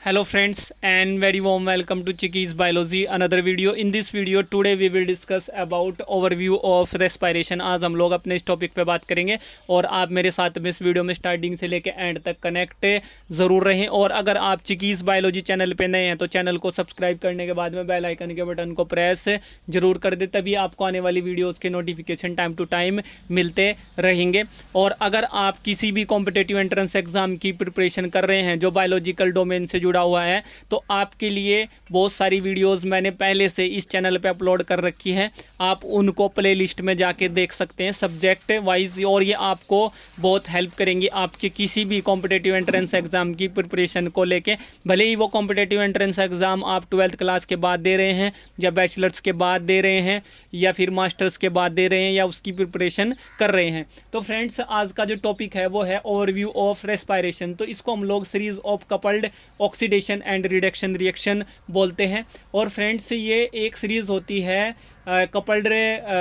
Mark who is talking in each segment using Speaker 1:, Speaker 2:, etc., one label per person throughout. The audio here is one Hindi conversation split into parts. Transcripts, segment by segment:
Speaker 1: Hello friends and very warm welcome to Chicky's Biology another video. In this video today we will discuss about overview of respiration. आज हम लोग अपने इस टॉपिक पे बात करेंगे और आप मेरे साथ में इस वीडियो में स्टार्टिंग से लेकर एंड तक कनेक्ट ज़रूर रहें। और अगर आप चिकीज़ बायोलॉजी चैनल पे नए हैं तो चैनल को सब्सक्राइब करने के बाद में बेल आइकन के बटन को प्रेस जरूर कर दे, तभी आपको आने वाली वीडियोज़ के नोटिफिकेशन टाइम टू टाइम मिलते रहेंगे। और अगर आप किसी भी कॉम्पिटेटिव एंट्रेंस एग्ज़ाम की प्रिपरेशन कर रहे हैं जो बायोलॉजिकल डोमेन से जुड़ा हुआ है तो आपके लिए बहुत सारी वीडियोस मैंने पहले से इस चैनल पे अपलोड कर रखी है, आप उनको प्लेलिस्ट में जाके देख सकते हैं सब्जेक्ट वाइज, और ये आपको बहुत हेल्प करेंगी आपके किसी भी कॉम्पिटेटिव एंट्रेंस एग्ज़ाम की प्रिपरेशन को लेके। भले ही वो कॉम्पिटेटिव एंट्रेंस एग्ज़ाम आप 12th क्लास के बाद दे रहे हैं या बैचलर्स के बाद दे रहे हैं या फिर मास्टर्स के बाद दे रहे हैं या उसकी प्रिपरेशन कर रहे हैं। तो फ्रेंड्स आज का जो टॉपिक है वो है ओवरव्यू ऑफ रेस्पायरेशन। तो इसको हम लोग series of coupled oxidation and reduction reaction बोलते हैं। और फ्रेंड्स ये एक सीरीज़ होती है coupled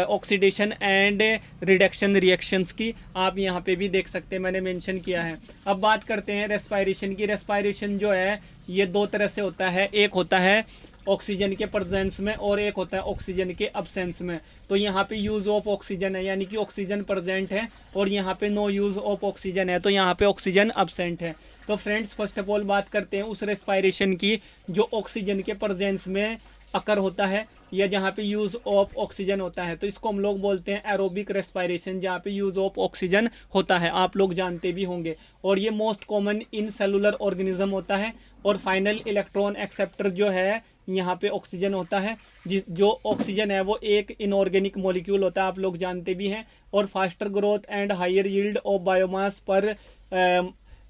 Speaker 1: oxidation and reduction reactions की, आप यहाँ पे भी देख सकते हैं मैंने मेंशन किया है। अब बात करते हैं रेस्पायरेशन की। रेस्पायरेशन जो है ये दो तरह से होता है, एक होता है ऑक्सीजन के प्रेजेंस में और एक होता है ऑक्सीजन के अब्सेंस में। तो यहाँ पे यूज़ ऑफ ऑक्सीजन है यानी कि ऑक्सीजन प्रेजेंट है, और यहाँ पे नो यूज़ ऑफ ऑक्सीजन है तो यहाँ पे ऑक्सीजन अब्सेंट है। तो फ्रेंड्स फर्स्ट ऑफ ऑल बात करते हैं उस रेस्पायरेशन की जो ऑक्सीजन के प्रेजेंस में अकर होता है या जहाँ पे यूज़ ऑफ ऑक्सीजन होता है। तो इसको हम लोग बोलते हैं एरोबिक रेस्पायरेशन, जहाँ पे यूज़ ऑफ ऑक्सीजन होता है, आप लोग जानते भी होंगे। और ये most common in cellular organism होता है। और फाइनल इलेक्ट्रॉन एक्सेप्टर जो है यहाँ पे ऑक्सीजन होता है, जो ऑक्सीजन है वो एक इनऑर्गेनिक मॉलिक्यूल होता है, आप लोग जानते भी हैं। और faster growth and higher yield of biomass पर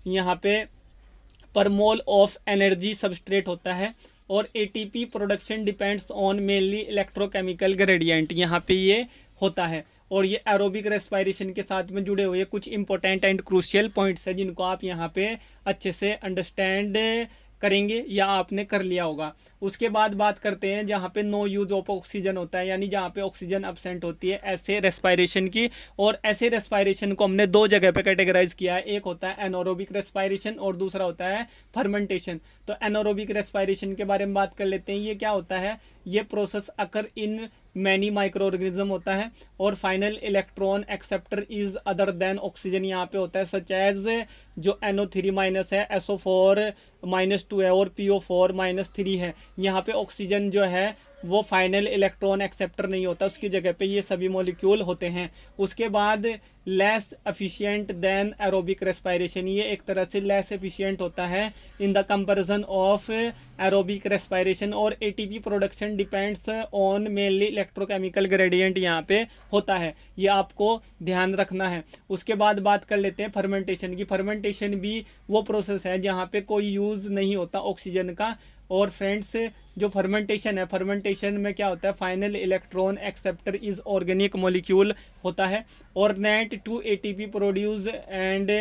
Speaker 1: यहाँ पे पर मोल ऑफ एनर्जी सबस्ट्रेट होता है। और ATP production depends on mainly electrochemical gradient, यहाँ पे ये होता है। और ये एरोबिक रेस्पायरेशन के साथ में जुड़े हुए कुछ इंपॉर्टेंट एंड क्रूशियल पॉइंट्स हैं जिनको आप यहाँ पे अच्छे से अंडरस्टैंड करेंगे या आपने कर लिया होगा। उसके बाद बात करते हैं जहाँ पे नो यूज ऑफ ऑक्सीजन होता है यानी जहाँ पे ऑक्सीजन अब्सेंट होती है, ऐसे रेस्पायरेशन की। और ऐसे रेस्पायरेशन को हमने दो जगह पे कैटेगराइज किया है, एक होता है एनारोबिक रेस्पायरेशन और दूसरा होता है फर्मेंटेशन। तो एनारोबिक रेस्पायरेशन के बारे में बात कर लेते हैं। ये क्या होता है, ये process occur in many micro organism होता है। और final electron acceptor is other than oxygen यहाँ पे होता है, सच एज जो NO3 माइनस है, SO4 -2 है और PO4 -3 है। यहाँ पे ऑक्सीजन जो है वो फाइनल इलेक्ट्रॉन एक्सेप्टर नहीं होता, उसकी जगह पे ये सभी मॉलिक्यूल होते हैं। उसके बाद less efficient than aerobic respiration, ये एक तरह से लेस एफिशिएंट होता है in the comparison of aerobic respiration. और ATP production depends on mainly electrochemical gradient यहाँ पे होता है, ये आपको ध्यान रखना है। उसके बाद बात कर लेते हैं फर्मेंटेशन की। फर्मेंटेशन भी वो प्रोसेस है जहाँ पे कोई यूज़ नहीं होता ऑक्सीजन का। और फ्रेंड्स जो फर्मेंटेशन है, फर्मेंटेशन में क्या होता है, final electron acceptor is organic molecule होता है। और net two ATP produce and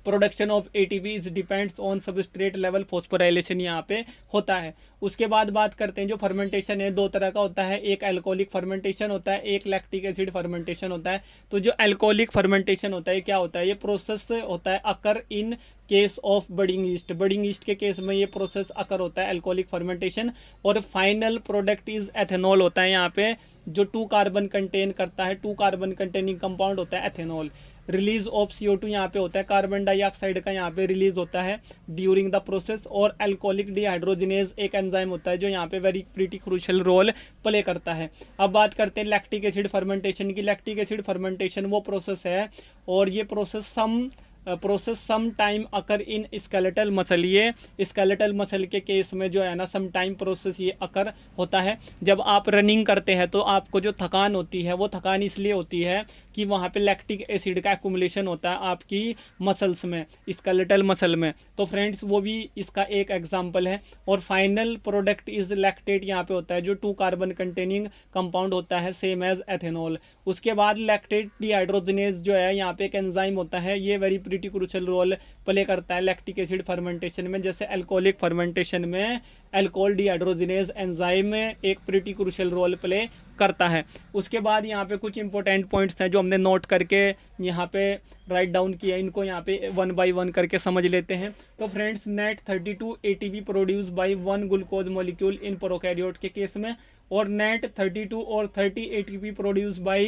Speaker 1: production of ATP is depends on substrate level phosphorylation यहाँ पे होता है। उसके बाद बात करते हैं जो फर्मेंटेशन है दो तरह का होता है, एक अल्कोहलिक फर्मेंटेशन होता है, एक लैक्टिक एसिड फर्मेंटेशन होता है। तो जो अल्कोहलिक फर्मेंटेशन होता है क्या होता है, ये प्रोसेस होता है occur in case of budding yeast, budding yeast के केस में ये प्रोसेस अकर होता है अल्कोहलिक फर्मेंटेशन। और फाइनल प्रोडक्ट इज एथेनॉल होता है, यहाँ पे जो 2 कार्बन कंटेन करता है, 2 कार्बन कंटेनिंग कंपाउंड होता है एथेनॉल। रिलीज ऑफ CO2 यहाँ पे होता है, कार्बन डाइऑक्साइड का यहाँ पे रिलीज होता है ड्यूरिंग द प्रोसेस। और अल्कोहलिक डिहाइड्रोजिनेज एक एंजाइम होता है जो यहाँ पे very pretty crucial role play करता है। अब बात करते हैं लैक्टिक एसिड फर्मेंटेशन की। लैक्टिक एसिड फर्मेंटेशन वो प्रोसेस है और ये process some time occur in skeletal muscle, ये स्केलेटल मसल के केस में जो है ना सम टाइम प्रोसेस ये अकर होता है। जब आप रनिंग करते हैं तो आपको जो थकान होती है वो थकान इसलिए होती है कि वहाँ पे लैक्टिक एसिड का एक्युमुलेशन होता है आपकी मसल्स में, स्केलेटल मसल में। तो फ्रेंड्स वो भी इसका एक एग्जांपल है। और फाइनल प्रोडक्ट इज लैक्टेट यहाँ पे होता है जो 2 कार्बन कंटेनिंग कंपाउंड होता है सेम एज एथेनॉल। उसके बाद लैक्टेट डिहाइड्रोजिनेज जो है यहाँ पे एक एंजाइम होता है, ये very pretty crucial role play करता है लैक्टिक एसिड फर्मेंटेशन में। जैसे अल्कोहलिक फर्मेंटेशन में अल्कोहल डिहाइड्रोजिनेज एंजाइम एक प्रीटी क्रूशियल रोल प्ले करता है। उसके बाद यहाँ पे कुछ इंपॉर्टेंट पॉइंट्स हैं जो हमने नोट करके यहाँ पे राइट डाउन किया, इनको यहाँ पे 1 बाय 1 करके समझ लेते हैं। तो friends, net 32 ATP produce by 1 glucose molecule in prokaryote के केस में, और नेट 32 और 30 ATP produce by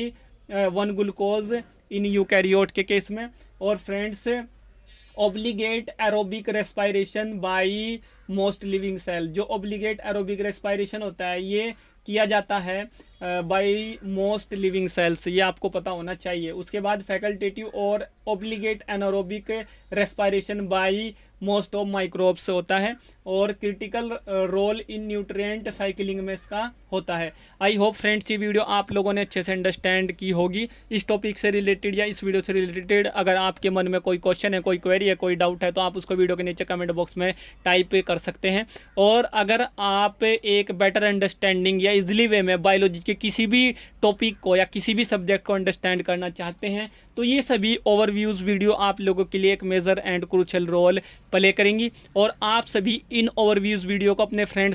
Speaker 1: 1 glucose in eukaryote के केस में। और friends, obligate aerobic respiration by most living cell, जो ऑब्लिगेट एरोबिक रेस्पायरेशन होता है ये किया जाता है बाय मोस्ट लिविंग सेल्स, ये आपको पता होना चाहिए। उसके बाद फैकल्टेटिव और obligate anaerobic respiration by most of microbes होता है, और critical role in nutrient cycling में इसका होता है। आई होप फ्रेंड्स ये वीडियो आप लोगों ने अच्छे से अंडरस्टैंड की होगी इस टॉपिक से रिलेटेड या इस वीडियो से रिलेटेड। अगर आपके मन में कोई क्वेश्चन है, कोई क्वेरी है, कोई डाउट है, तो आप उसको वीडियो के नीचे कमेंट बॉक्स में टाइप कर सकते हैं। और अगर आप एक बेटर अंडरस्टैंडिंग या इजली वे में बायोलॉजी के किसी भी टॉपिक को या किसी भी सब्जेक्ट को अंडरस्टैंड करना चाहते हैं, तो ये सभी ओवरव्यूज़ वीडियो आप लोगों के लिए एक major and crucial role play करेंगी। और आप सभी इन ओवरव्यूज़ वीडियो को अपने फ्रेंड्स